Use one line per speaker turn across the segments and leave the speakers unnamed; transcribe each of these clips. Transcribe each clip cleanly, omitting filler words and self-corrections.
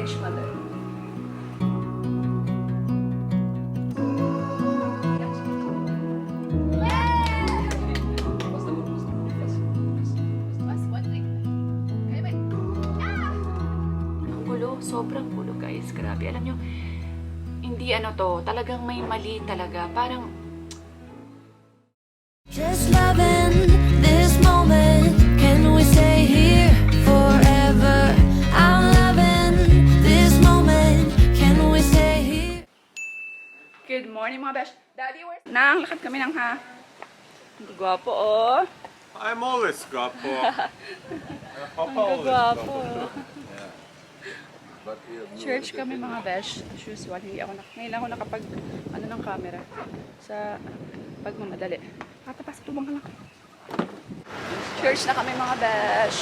English mother. Sobrang gulo guys, grabe. Alam nyo, hindi ano to, talagang may mali talaga. Parang
just loving this moment. Can we stay here forever? I'm loving this moment. Can we stay here?
good morning mga besh. Daddy, where's... Nang, lakad kami ng ha. Ang gagwapo oh.
I'm always guapo.
Ang gagwapo. Church kami mga besh. As usual, hindi ako ngayon ako nakapag ano ng camera sa pagmamadali. Katapas, tubang ka lang. Church na kami mga besh.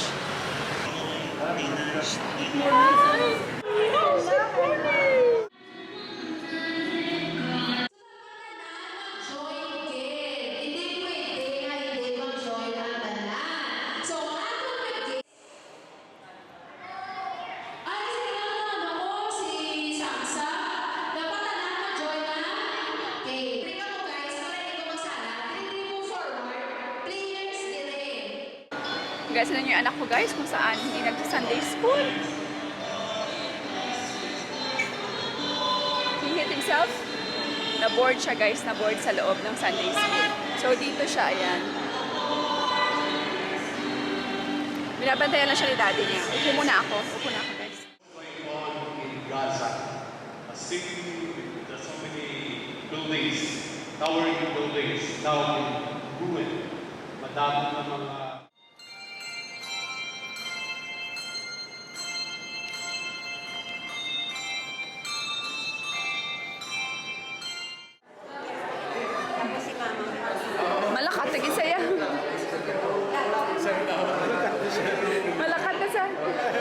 Guys, ano yung anak ko guys kung saan hindi nagsa-Sunday school. He hit himself. Na-board siya guys, na-board sa loob ng Sunday school. So dito siya, ayan. Binabantayan lang siya ni daddy niya. Upo muna ako guys.
In Gaza, a city with so many buildings, towering buildings, now in ruin. Madami na mga
Malakat na gisaya. Malakat na sa.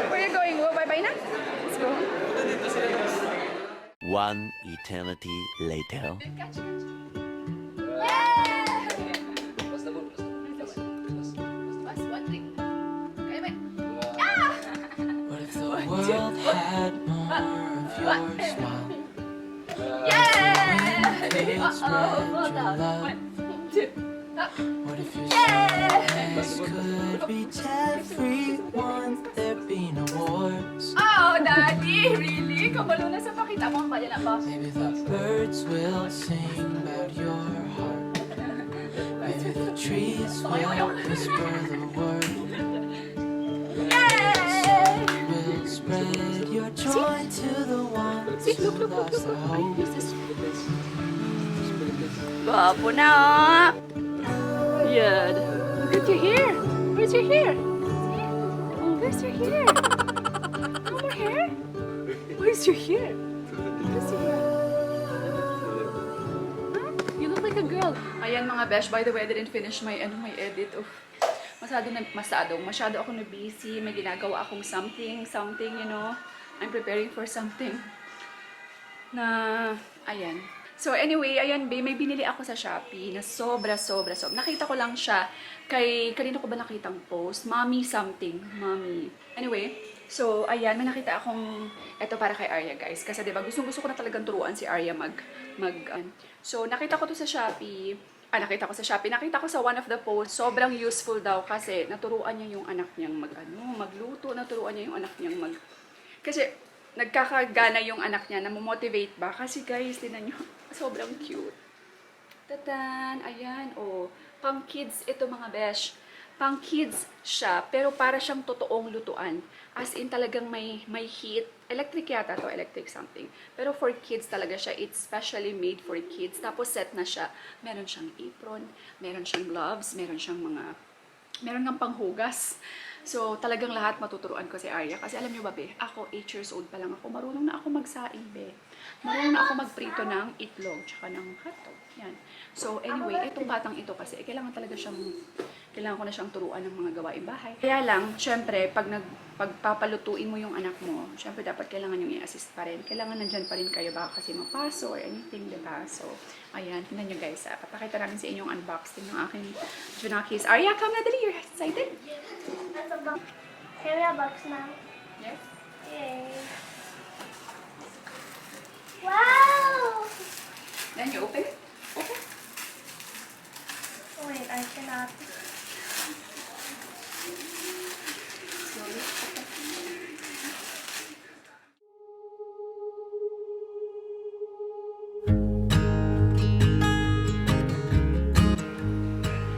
Where you going? Go bye-bye na? Let's go.
One eternity later.
What if the world had more of your smile? What if your sadness could reach everyone? There'd be no wars.
Oh, Daddy! Really? Kabalo na sa pakita mo. Kaya na ba?
Maybe the birds will sing about your heart. Maybe the trees will whisper the word. Will spread your joy to the ones who lost their hope.
Gwapo na oh! Yan. Where's your hair? Where's your hair? Oh, where's your hair? No more hair? Where's your hair? Where's your hair? Huh? You look like a girl. Ayan mga besh, by the way, I didn't finish my edit. Oh, masyado ako na busy. May ginagawa akong something, you know. I'm preparing for something. Na, ayan. So anyway, ayan babe, may binili ako sa Shopee na sobra. Nakita ko lang siya kanino ko ba nakitang post? Mommy something. Mommy. Anyway, so ayan, may nakita akong, eto para kay Arya guys. Kasi diba, gusto ko na talagang turuan si Arya So nakita ko to sa Shopee. Nakita ko sa one of the posts. Sobrang useful daw kasi naturuan niya yung anak niyang magluto. Naturuan niya yung anak niyang kasi nagkakagana yung anak niya, namomotivate ba? Kasi guys, tinan nyo, sobrang cute. Tatan! Ayan, oh. Pang kids ito mga besh. Pang kids siya, pero para siyang totoong lutuan. As in talagang may heat. Electric yata to, electric something. Pero for kids talaga siya. It's specially made for kids. Tapos set na siya. Meron siyang apron, meron siyang gloves, meron ng panghugas. So, talagang lahat matuturuan ko si Arya. Kasi alam niyo ba, be, ako 8 years old pa lang ako. Marunong na ako magsaing, be. Marunong na ako magprito ng itlog, tsaka ng hotdog. Yan. So, anyway, itong batang ito kasi, kailangan ko na siyang turuan ng mga gawaing bahay. Kaya lang, syempre, pagpapalutuin mo yung anak mo, syempre dapat kailangan yung i-assist pa rin. Kailangan nandyan pa rin kayo, baka kasi mapaso or anything, diba? So, ayan, tingnan nyo guys. Papakita namin sa inyong unboxing ng aking Junakis. Arya, come na dali. You're excited?
Can we have box now?
Yes.
Yay. Wow!
Then you open it. Open.
Wait, I cannot.
Slowly.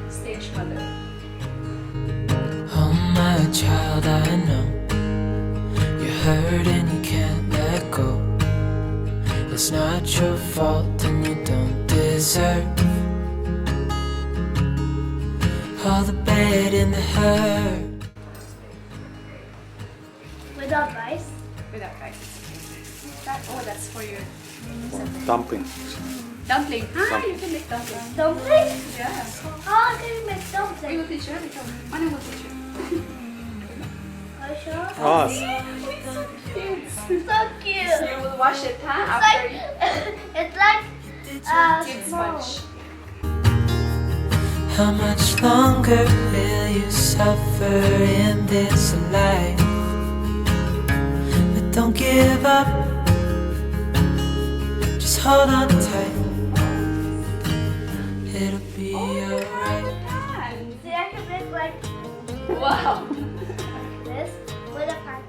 Stage mother.
Oh my child, I know you're hurt and you can't let go. It's not your fault and you don't deserve all the bad and the hurt.
Without rice?
Without rice. That's for your
Dumpling.
dumpling. You can make dumpling.
Dumpling?
Yeah.
How can you make
We
dumpling?
will teach you. Manu will teach you.
Are you sure?
Ah,
So cute.
You will wash it, huh?
It's
After
like, it's like
kids
small.
sponge.
How much longer will you suffer in this life? But don't give up, just hold on tight. It'll be alright.
See, I can make like
Wow.
this with a pan.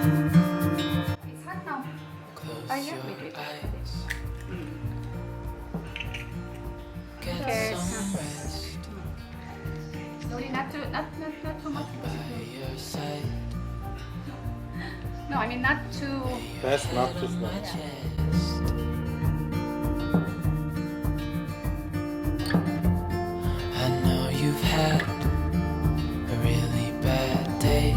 It's hot now.
Close
yeah,
your
wait, wait.
eyes. Get
Yes.
some rest
Slowly, not too much.
by your side.
No, I mean not too.
Best not to
On my
smoke.
chest. I know you've had a really bad day.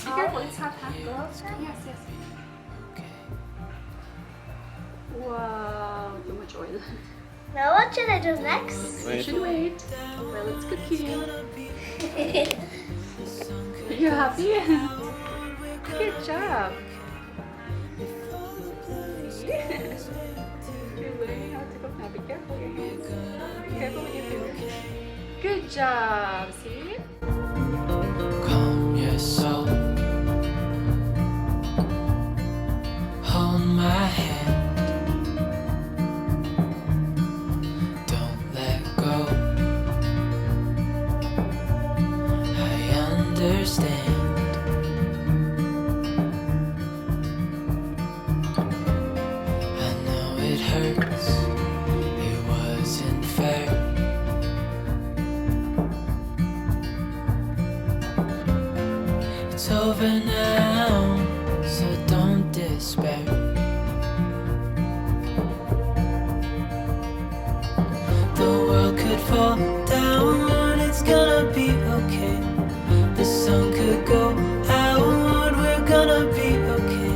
Be careful, it's hot, huh? Yes, yes.
Okay.
Wow, too much oil.
Now what should I do next?
You should wait while it's cooking. Are you happy? Good job. You're learning how to cook now. Be careful your hands. Be careful with your fingers. Good job. See?
Calm your soul. Hold my hand. Don't let go. I understand. I know it hurts. It wasn't fair. It's over now, so don't despair. The world could fall down, it's gonna be okay. The sun could go out, we're gonna be okay.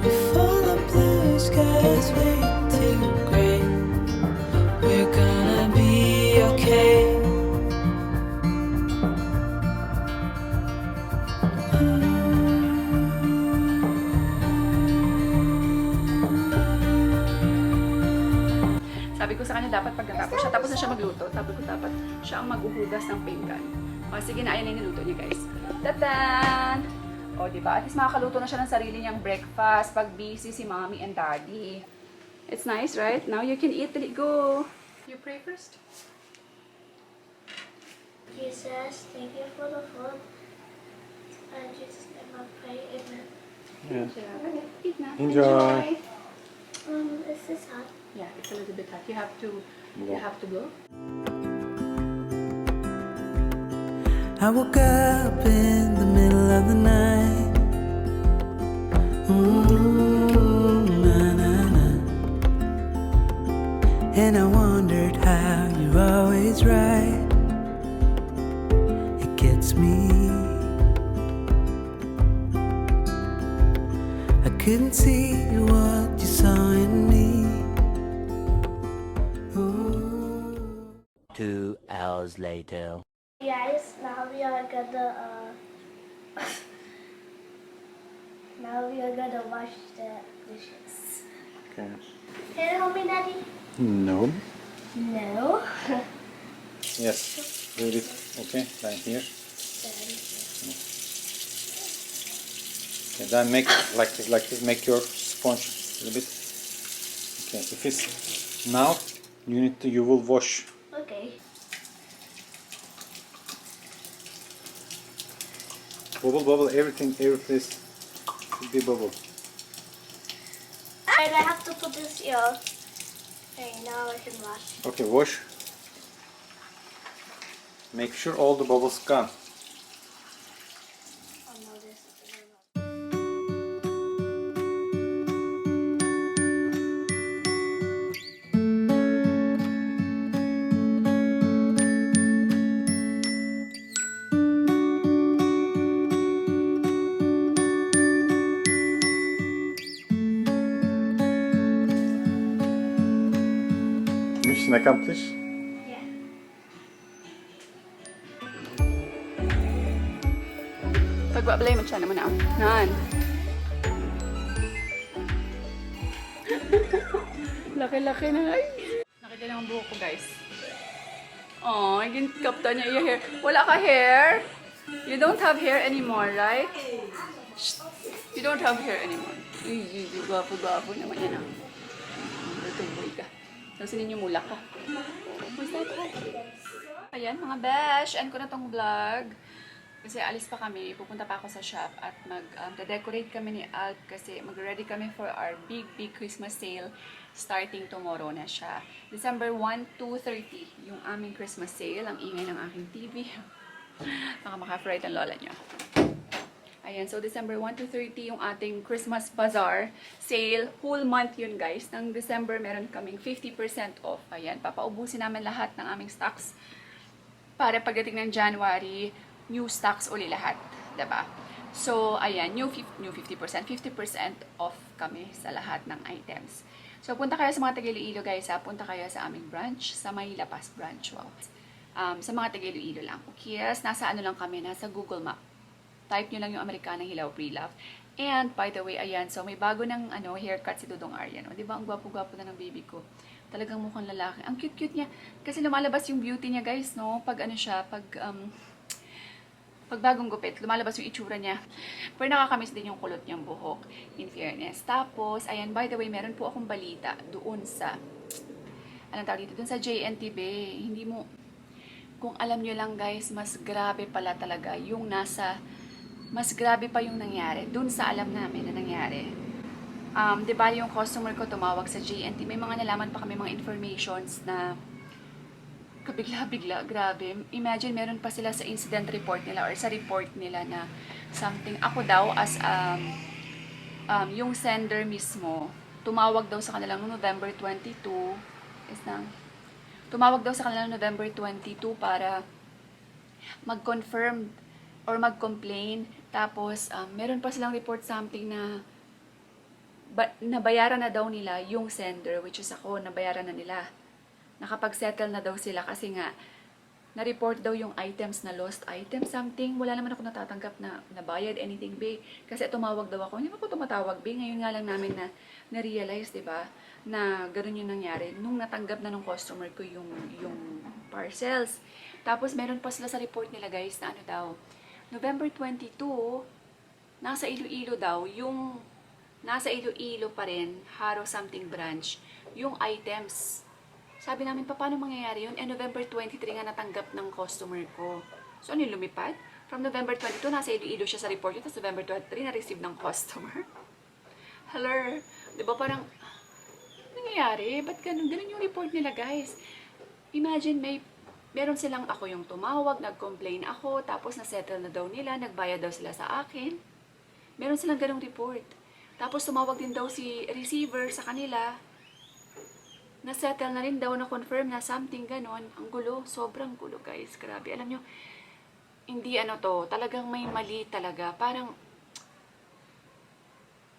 If all the blue skies way too gray, we're gonna be okay.
Sabi ko sa kanya dapat pag natapos siya, tapos na siya magluto. Sabi ko dapat siya ang maghuhugas ng pinggan. O sige na, ayan na yung niluto niya guys. Tatan! O diba? At least makakaluto na siya ng sarili niyang breakfast pag busy si mommy and daddy. It's nice, right? Now you can eat. Dali, go! You pray first?
Jesus, thank you for the food. And Jesus' name I pray, amen.
Yeah.
Yeah. Eat na.
Enjoy.
Is this hot?
Yeah, it's a little bit hot. You have to blow.
I woke up in the middle of the night. Ooh, na, na, na. And I wondered how you're always right. It gets me. I couldn't see what you saw in me. Ooh.
2 hours later.
Guys, now we are gonna now we are gonna wash the dishes.
Okay.
Can you hold me, Daddy?
No.
No.
Yes. Do it. Okay. Down here. Okay. Then make like this. Make your sponge a little bit. Okay. If it's now, you will wash.
Okay.
Bubble. Everything. Every place should be bubble.
And I have to put this here. Okay, now I can wash.
Okay. Wash. Make sure all the bubbles gone.
Oh no, this is
Mission accomplished.
Yeah.
Pagbablay mo siya naman na. Nan. Laki-laki na. Ay. Nakita lang ang buhok ko, guys. Oh, gintkapta niya yung hair. Wala ka hair? You don't have hair anymore, right? Shh. You don't have hair anymore. Uy, gwapo-gwapo naman yan ah. Tutuboy ka. Tapos ninyo mula ka. What's that? Ayan mga besh, end ko na tong vlog. Kasi alis pa kami, pupunta pa ako sa shop at mag-decorate kami ni Alp kasi mag-ready kami for our big Christmas sale starting tomorrow na siya. December 1 to 30, yung aming Christmas sale. Ang ingay ng aking TV. Baka maka-fright ang lola niyo. Ayan, so December 1 to 30 yung ating Christmas Bazaar sale. Whole month yun guys. Ng December meron kaming 50% off. Ayan, papaubusin namin lahat ng aming stocks para pagdating ng January, new stocks uli lahat. Diba? So, ayan, new 50%. 50% off kami sa lahat ng items. So, punta kayo sa mga Taga-Iloilo guys ha. Punta kayo sa aming branch, sa May Lapas branch. Wow. Sa mga Taga-Iloilo lang. Okay, yes, nasa ano lang kami, nasa Google Map. Type nyo lang yung Americanang Hilaw Pre-Love. And, by the way, ayan, so may bago ng haircut si Dudong Aryan. O, diba, ang gwapo-gwapo na ng baby ko. Talagang mukhang lalaki. Ang cute-cute niya. Kasi lumalabas yung beauty niya, guys, no? Pag ano siya, pag bagong gupit, lumalabas yung itsura niya. Pero nakakamiss din yung kulot niyang buhok, in fairness. Tapos, ayan, by the way, meron po akong balita doon sa, anong tawag dito? Doon sa JNTB. Hindi mo, kung alam nyo lang, guys, mas grabe pala talaga yung mas grabe pa yung nangyari. Doon sa alam namin na nangyari. Diba yung customer ko tumawag sa JNT, may mga nalaman pa kami mga informations na kabigla-bigla, grabe. Imagine, meron pa sila sa incident report nila or sa report nila na something. Ako daw, as yung sender mismo, tumawag daw sa kanila noong November 22, tumawag daw sa kanila November 22 para mag-confirm or mag-complain. Tapos, meron pa silang report something na nabayaran na daw nila yung sender, which is ako, nabayaran na nila. Nakapag-settle na daw sila kasi nga, na-report daw yung items na lost item something. Wala naman ako natatanggap na nabayad anything, babe. Kasi tumawag daw ako. Hindi mo ako tumatawag, babe. Ngayon nga lang namin na-realize, diba, na ganun yung nangyari. Nung natanggap na ng customer ko yung parcels. Tapos, meron pa sila sa report nila, guys, na ano daw, November 22, nasa Iloilo daw, nasa Iloilo pa rin, Haro something branch, yung items. Sabi namin, paano mangyayari yun? November 23 nga natanggap ng customer ko. So, ano yung lumipad? From November 22, nasa Iloilo siya sa report yun, tapos November 23, na-receive ng customer. Hello? Diba parang, nangyayari? Ba't ganun yung report nila, guys? Imagine, meron silang ako yung tumawag, nag-complain ako, tapos na-settle na daw nila, nagbayad daw sila sa akin. Meron silang ganung report. Tapos tumawag din daw si receiver sa kanila, na-settle na rin daw, na-confirm na something ganon. Ang gulo, sobrang gulo guys, grabe. Alam nyo, hindi talagang may mali talaga. Parang,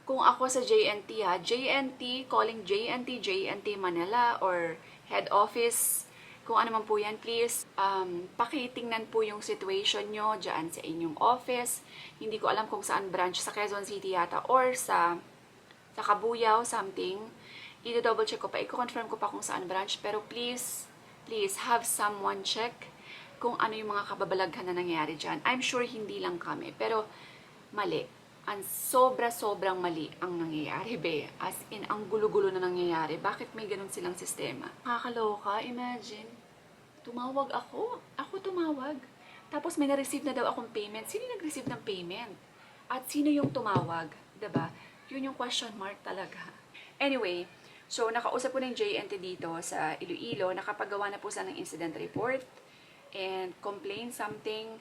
kung ako sa JNT JNT, calling JNT Manila, or head office, kung ano man po yan, please, pakitingnan po yung situation nyo dyan sa inyong office. Hindi ko alam kung saan branch, sa Quezon City yata, or sa Cabuyao, something. i-double check ko pa, i-confirm ko pa kung saan branch, pero please have someone check kung ano yung mga kababalaghan na nangyayari dyan. I'm sure hindi lang kami, pero mali. Ang sobrang mali ang nangyayari, be. As in, ang gulo-gulo na nangyayari. Bakit may ganun silang sistema? Nakakaloka, imagine. Tumawag ako. Ako tumawag. Tapos may na-receive na daw akong payment. Sino yung nag-receive ng payment? At sino yung tumawag? Diba? Yun yung question mark talaga. Anyway, so nakausap ko na yung JNT dito sa Iloilo. Nakapagawa na po sila ng incident report and complain something.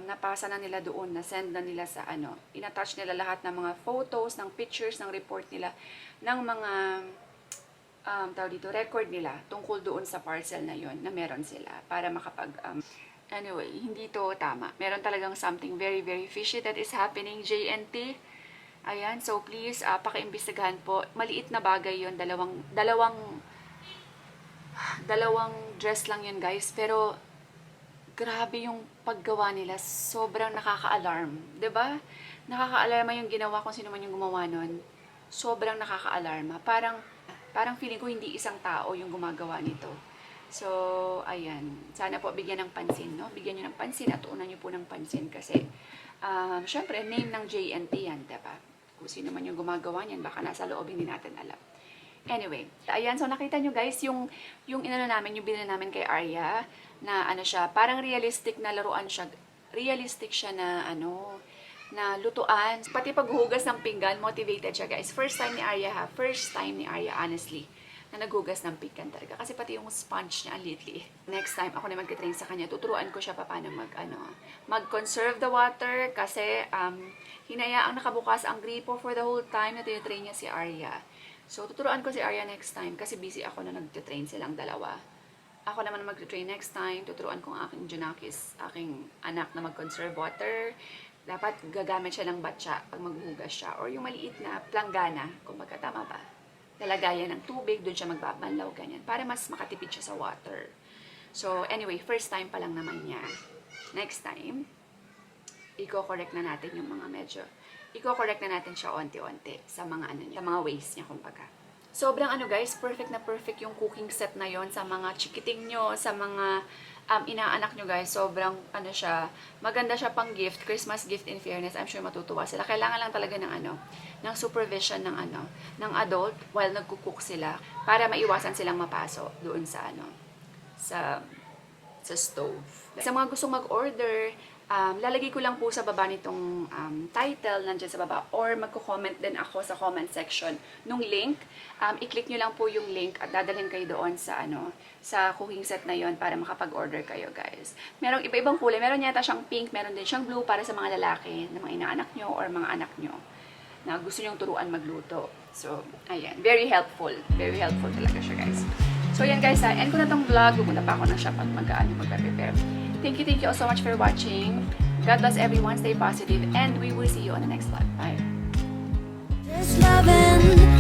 Napasa na nila doon, na-send na nila sa inattach nila lahat ng mga photos, ng pictures, ng report nila, ng mga record nila tungkol doon sa parcel na yon na meron sila para makapag anyway, hindi to tama. Meron talagang something very fishy that is happening, JNT. Ayan, so please paki-imbestigahan po. Maliit na bagay yon, dalawang dress lang yun, guys, pero grabe yung paggawa nila, sobrang nakaka-alarm, 'di ba? Nakaka-alarma yung ginawa kung sino man yung gumawa nun. Sobrang nakaka-alarma. Parang feeling ko hindi isang tao yung gumagawa nito. So, ayan. Sana po bigyan ng pansin, no? Bigyan nyo ng pansin at tuunan nyo po ng pansin kasi syempre, name ng JNT yan, diba? Kung sino man yung gumagawa niyan, baka nasa loob hindi natin alam. Anyway, ayan. So, nakita nyo guys, yung binili namin kay Arya, na siya, parang realistic na laruan siya. Realistic siya na na lutuan. Pati paghugas ng pinggan, motivated siya, guys. First time ni Arya, honestly, na naghugas ng pinggan talaga. Kasi pati yung sponge niya, lately. Next time, ako na mag-train sa kanya, tuturuan ko siya paano mag-conserve the water, kasi hinayaang nakabukas ang gripo for the whole time na tinitrain niya si Arya. So, tuturuan ko si Arya next time, kasi busy ako na nag-train silang dalawa. Ako naman mag-train next time, tuturuan ko ang aking Junakis, aking anak na mag-conserve water. Dapat gagamit siya ng batya pag maghugas siya. Or yung maliit na planggana, kung magkatama ba. Lalagayan ng tubig, doon siya magbabanlaw, ganyan. Para mas makatipid siya sa water. So, anyway, first time pa lang naman niya. Next time, i-correct na natin yung mga i-correct na natin siya onti-onti sa mga sa mga ways niya, kumbaga. Sobrang guys, perfect na perfect yung cooking set na yon sa mga chikiting nyo, sa mga inaanak nyo, guys. Sobrang siya, maganda siya pang gift, Christmas gift, in fairness. I'm sure matutuwa sila. Kailangan lang talaga ng ng supervision ng adult while nagkukook sila para maiwasan silang mapaso doon sa sa stove. Sa mga gustong mag-order, lalagay ko lang po sa baba nitong title, nandyan sa baba, or magko-comment din ako sa comment section nung link. I-click nyo lang po yung link at dadalhin kayo doon sa sa cooking set na yon para makapag-order kayo, guys. Merong iba-ibang kulay. Meron yata siyang pink, meron din siyang blue para sa mga lalaki, na mga inaanak nyo or mga anak nyo na gusto nyong turuan magluto. So, ayan. Very helpful. Very helpful talaga siya, guys. So, ayan, guys. End ko na tong vlog. Pupunta pa ako na siya pag mag-prepare. Thank you all so much for watching. God bless everyone. Stay positive. And we will see you on the next vlog. Bye.
This loving